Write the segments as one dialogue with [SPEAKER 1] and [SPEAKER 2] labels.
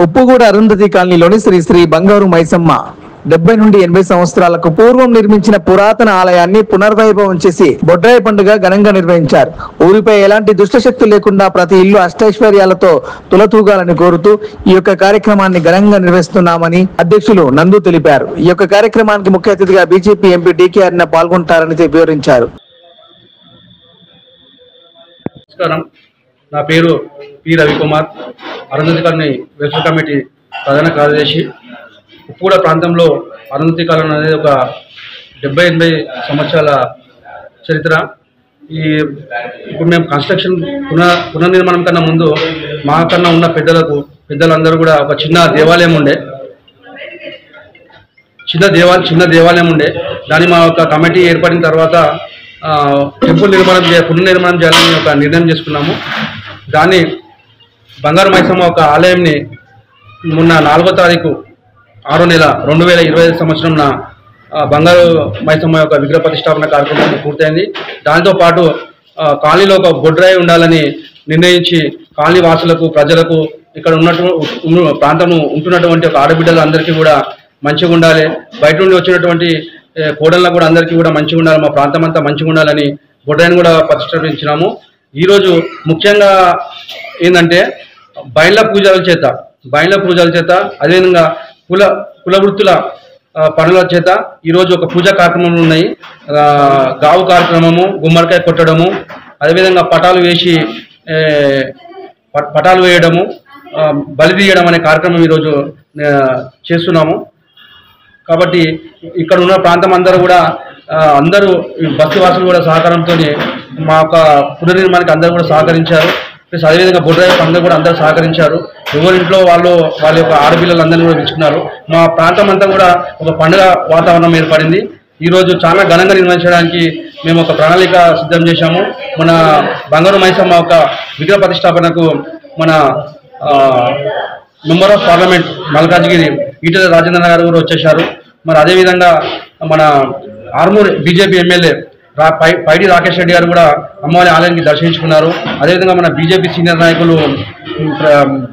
[SPEAKER 1] ఉప్పుగూడ అరుంధతి కాలనీలోని శ్రీ శ్రీ బంగారు మైసమ్మ 70 నుండి 80 సంవత్సరాలకు పూర్వం నిర్మించిన పురాతన ఆలయాన్ని పునర్వైభవం చేసి బొడ్రాయి పండుగ ఘనంగా నిర్వహించారు. ఊరిపై ఎలాంటి దుష్టశక్తులు లేకుండా ప్రతి ఇల్లు అష్టైశ్వర్యాలతో తులతూగాలని కోరుతూ ఈ యొక్క కార్యక్రమాన్ని ఘనంగా నిర్వహిస్తున్నామని అధ్యక్షులు నందు తెలిపారు. ఈ యొక్క కార్యక్రమానికి ముఖ్య అతిథిగా బీజేపీ ఎంపీ డీకే అరుణ పాల్గొంటారని వివరించారు.
[SPEAKER 2] నా పేరు P Ravikumar, Arundhati colony welfare committee ప్రధాన కార్యదర్శి. ఉప్పుగూడ ప్రాంతంలో అరుంధతి కాలనీ అనేది ఒక 70-80 సంవత్సరాల చరిత్ర. ఇప్పుడు మేము కన్స్ట్రక్షన్ పునర్నిర్మాణం కన్నా ముందు మా కన్నా ఉన్న పెద్దలందరూ కూడా ఒక చిన్న దేవాలయం ఉండే, చిన్న దేవాలయం ఉండే. దాన్ని మా ఒక కమిటీ ఏర్పడిన తర్వాత టెంపుల్ పునర్నిర్మాణం చేయాలని ఒక నిర్ణయం చేసుకున్నాము. దాన్ని బంగారు మైసమ్మ ఒక ఆలయంని మొన్న 4వ తారీఖు 6వ నెల 2025 సంవత్సరంన బంగారు మైసమ్మ యొక్క విగ్రహ ప్రతిష్టాపన కార్యక్రమం పూర్తయింది. దాంతోపాటు కాలనీలో ఒక బొడ్రాయి ఉండాలని నిర్ణయించి కాలనీ వాసులకు, ప్రజలకు, ఇక్కడ ప్రాంతం ఉంటున్నటువంటి ఒక ఆడబిడ్డలు అందరికీ కూడా మంచిగా ఉండాలి, బయట నుండి వచ్చినటువంటి కోడళ్ళకు కూడా అందరికీ కూడా మంచిగా ఉండాలి, మా ప్రాంతం అంతా మంచిగా ఉండాలని బొడ్రాయిని కూడా ప్రతిష్ఠించినాము. ఈరోజు ముఖ్యంగా ఏంటంటే బయళ్ళ పూజల చేత అదేవిధంగా కుల వృత్తుల పనుల చేత ఈరోజు ఒక పూజా కార్యక్రమాలు ఉన్నాయి. గావు కార్యక్రమము, గుమ్మడికాయ కొట్టడము, అదేవిధంగా పటాలు వేయడము, బలి తీయడం అనే కార్యక్రమం ఈరోజు చేస్తున్నాము. కాబట్టి ఇక్కడ ఉన్న ప్రాంతం అందరూ బస్తీవాసులు కూడా సహకారంతో మా యొక్క పునర్నిర్మాణానికి అందరూ కూడా సహకరించారు. ప్లస్ అదేవిధంగా బొడ్రాయి పండుగ కూడా అందరూ సహకరించారు. ఎవరింట్లో వాళ్ళ యొక్క ఆడపిల్లలందరినీ కూడా పిలుచుకున్నారు. మా ప్రాంతం అంతా కూడా ఒక పండుగ వాతావరణం ఏర్పడింది. ఈరోజు చాలా ఘనంగా నిర్వహించడానికి మేము ఒక ప్రణాళిక సిద్ధం చేశాము. మన బంగారు మైసమ్మ ఒక విగ్రహ ప్రతిష్టాపనకు మన member of parliament Malkajgiri Etela Rajendra గారు కూడా వచ్చేశారు. మరి అదేవిధంగా మన ఆర్మూర్ బీజేపీ ఎమ్మెల్యే పైడి రాకేష్ రెడ్డి గారు కూడా అమ్మవారి ఆలయానికి దర్శించుకున్నారు. అదేవిధంగా మన బీజేపీ సీనియర్ నాయకులు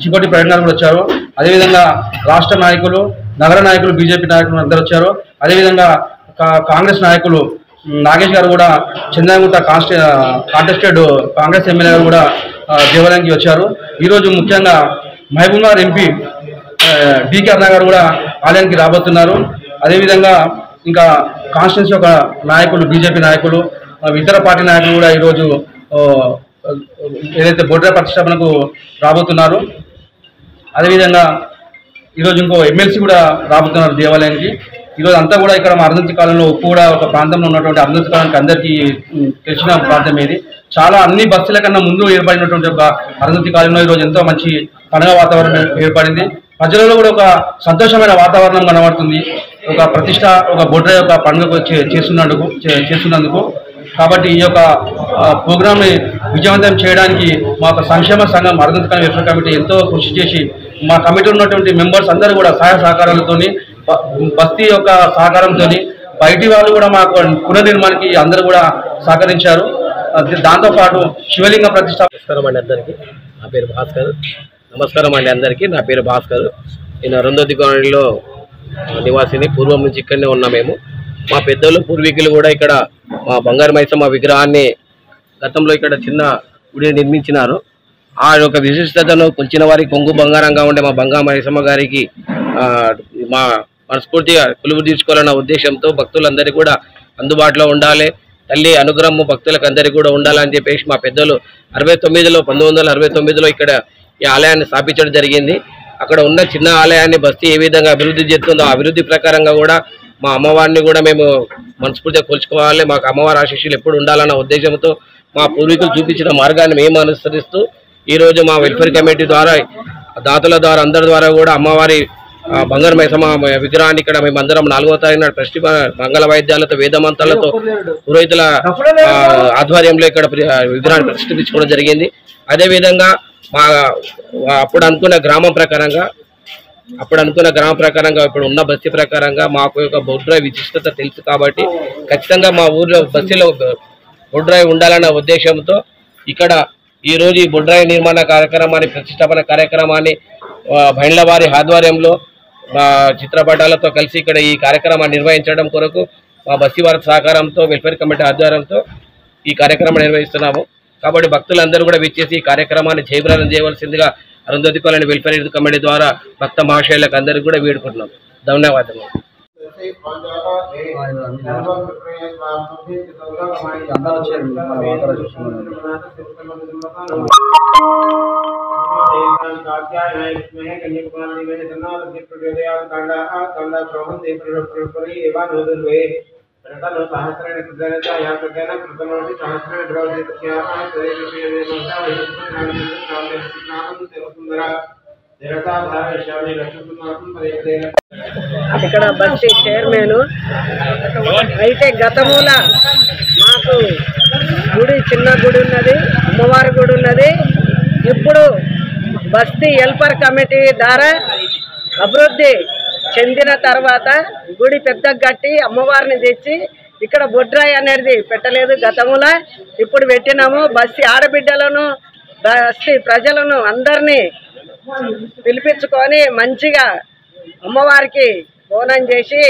[SPEAKER 2] చికోటి ప్రవీణ్ గారు కూడా వచ్చారు. అదేవిధంగా రాష్ట్ర నాయకులు, నగర నాయకులు, బీజేపీ నాయకులు అందరూ వచ్చారు. అదేవిధంగా కాంగ్రెస్ నాయకులు నాగేష్ గారు కూడా చంద్రగుట్ట కాంటెస్టెడ్ కాంగ్రెస్ ఎమ్మెల్యే గారు కూడా దేవాలయానికి వచ్చారు. ఈరోజు ముఖ్యంగా మహబూబ్నగర్ ఎంపీ డీకే అరుణ గారు కూడా ఆలయానికి రాబోతున్నారు. అదేవిధంగా ఇంకా కాన్స్టిట్యూన్సీ ఒక నాయకులు, బీజేపీ నాయకులు, ఇతర పార్టీ నాయకులు కూడా ఈరోజు ఏదైతే బొడ్రాయి ప్రతిష్టాపనకు రాబోతున్నారు. అదేవిధంగా ఈరోజు ఇంకో ఎమ్మెల్సీ కూడా రాబోతున్నారు దేవాలయానికి. ఈరోజు అంతా కూడా ఇక్కడ మా అరుంధతి కాలంలో ఉప్పుగూడ ఒక ప్రాంతంలో ఉన్నటువంటి అరుంధతి కాలానికి అందరికీ తెలిసిన ప్రాంతం ఇది. చాలా అన్ని బస్సుల కన్నా ముందు ఏర్పడినటువంటి ఒక అరుంధతి కాలంలో ఈరోజు ఎంతో మంచి పండుగ వాతావరణం ఏర్పడింది. ప్రజలలో కూడా ఒక సంతోషమైన వాతావరణం కనబడుతుంది. ఒక ప్రతిష్ట, ఒక బొడ్రాయి యొక్క పండుగ చేస్తున్నందుకు. కాబట్టి ఈ యొక్క ప్రోగ్రామ్ని విజయవంతం చేయడానికి మా యొక్క సంక్షేమ సంఘం అరుంధతి కాలనీ వెల్ఫేర్ కమిటీ ఎంతో కృషి చేసి మా కమిటీలో ఉన్నటువంటి మెంబర్స్ అందరూ కూడా సహాయ సహకారాలతో, బస్తీ యొక్క సహకారంతో, బయటి వాళ్ళు కూడా మా పునర్నిర్మాణానికి అందరూ కూడా సహకరించారు. దాంతోపాటు శివలింగ ప్రతిష్ట.
[SPEAKER 3] నమస్కారం అండి అందరికీ, నా పేరు భాస్కర్. నా పేరు భాస్కర్. నేను అరుంధతి కాలనీలో నివాసిని. పూర్వం నుంచి ఇక్కడనే ఉన్నాం మేము. మా పెద్దలు, పూర్వీకులు కూడా ఇక్కడ మా బంగారు మైసమ్మ విగ్రహాన్ని గతంలో ఇక్కడ చిన్న గుడిని నిర్మించినారు. ఆ యొక్క విశిష్టతను కొలిచిన వారికి కొంగు బంగారంగా ఉండే మా బంగారు మైసమ్మ గారికి మా మనస్ఫూర్తిగా కొలువు తీర్చుకోవాలన్న ఉద్దేశంతో భక్తులందరికీ కూడా అందుబాటులో ఉండాలి, తల్లి అనుగ్రహం భక్తులకు అందరికీ కూడా ఉండాలని చెప్పేసి మా పెద్దలు 1969లో ఇక్కడ ఈ ఆలయాన్ని స్థాపించడం జరిగింది. అక్కడ ఉన్న చిన్న ఆలయాన్ని బస్తీ ఏ విధంగా అభివృద్ధి చేస్తుందో ఆ అభివృద్ధి ప్రకారంగా కూడా మా అమ్మవారిని కూడా మేము మనస్ఫూర్తిగా కొలుచుకోవాలి, మాకు అమ్మవారి ఆశీస్సులు ఎప్పుడు ఉండాలన్న ఉద్దేశంతో మా పూర్వీకులు చూపించిన మార్గాన్ని మేము అనుసరిస్తూ ఈరోజు మా వెల్ఫేర్ కమిటీ ద్వారా, దాతల ద్వారా, అందరి ద్వారా కూడా అమ్మవారి బంగారు మైసమ్మ విగ్రహాన్ని ఇక్కడ మేమందరం 4వ తారీఖున ప్రతి మంగళ వాయిద్యాలతో, వేదమంతాలతో, పురోహితుల ఆధ్వర్యంలో ఇక్కడ విగ్రహాన్ని ప్రతిష్ఠించుకోవడం జరిగింది. అదేవిధంగా మా అప్పుడు అనుకున్న గ్రామం ప్రకారంగా ఇప్పుడు ఉన్న బస్తీ ప్రకారంగా మాకు యొక్క బొడ్రాయి విశిష్టత తెలుసు కాబట్టి ఖచ్చితంగా మా ఊర్లో బస్తీలో బొడ్రాయి ఉండాలన్న ఉద్దేశంతో ఇక్కడ ఈరోజు ఈ బొడ్రాయి నిర్మాణ కార్యక్రమాన్ని, ప్రతిష్టాపన కార్యక్రమాన్ని భైండ్ల వారి ఆధ్వర్యంలో చిత్రపటాలతో కలిసి ఇక్కడ ఈ కార్యక్రమాన్ని నిర్వహించడం కొరకు మా బస్తీ వారి సహకారంతో, వెల్ఫేర్ కమిటీ ఆధ్వర్యంతో ఈ కార్యక్రమాన్ని నిర్వహిస్తున్నాము. కాబట్టి భక్తులందరూ కూడా విచ్చేసి ఈ కార్యక్రమాన్ని జయప్రదం చేయవలసిందిగా అరుంధతి కాలనీ వెల్ఫేర్ కమిటీ ద్వారా భక్త మహాశయులకు అందరికీ కూడా వేడుకుంటున్నాం. ధన్యవాదాలు.
[SPEAKER 4] ఇక్కడ బస్తీ చైర్మన్ అయితే గతమూల మాకు గుడి, చిన్న గుడి ఉన్నది, అమ్మవారి గుడి ఉన్నది. ఇప్పుడు బస్తీ వెల్ఫేర్ కమిటీ ద్వారా అభివృద్ధి చెందిన తర్వాత గుడి పెద్దగా కట్టి అమ్మవారిని తెచ్చి ఇక్కడ బొడ్రాయి అనేది పెట్టలేదు గతముల. ఇప్పుడు పెట్టినాము. బస్తీ ఆడబిడ్డలను, బస్తీ ప్రజలను అందరినీ పిలిపించుకొని మంచిగా అమ్మవారికి బోనం చేసి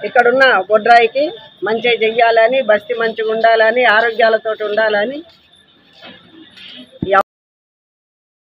[SPEAKER 4] ఇక్కడున్న బొడ్రాయికి మంచిగా చెయ్యాలని, బస్తీ మంచిగా ఉండాలని, ఆరోగ్యాలతో ఉండాలని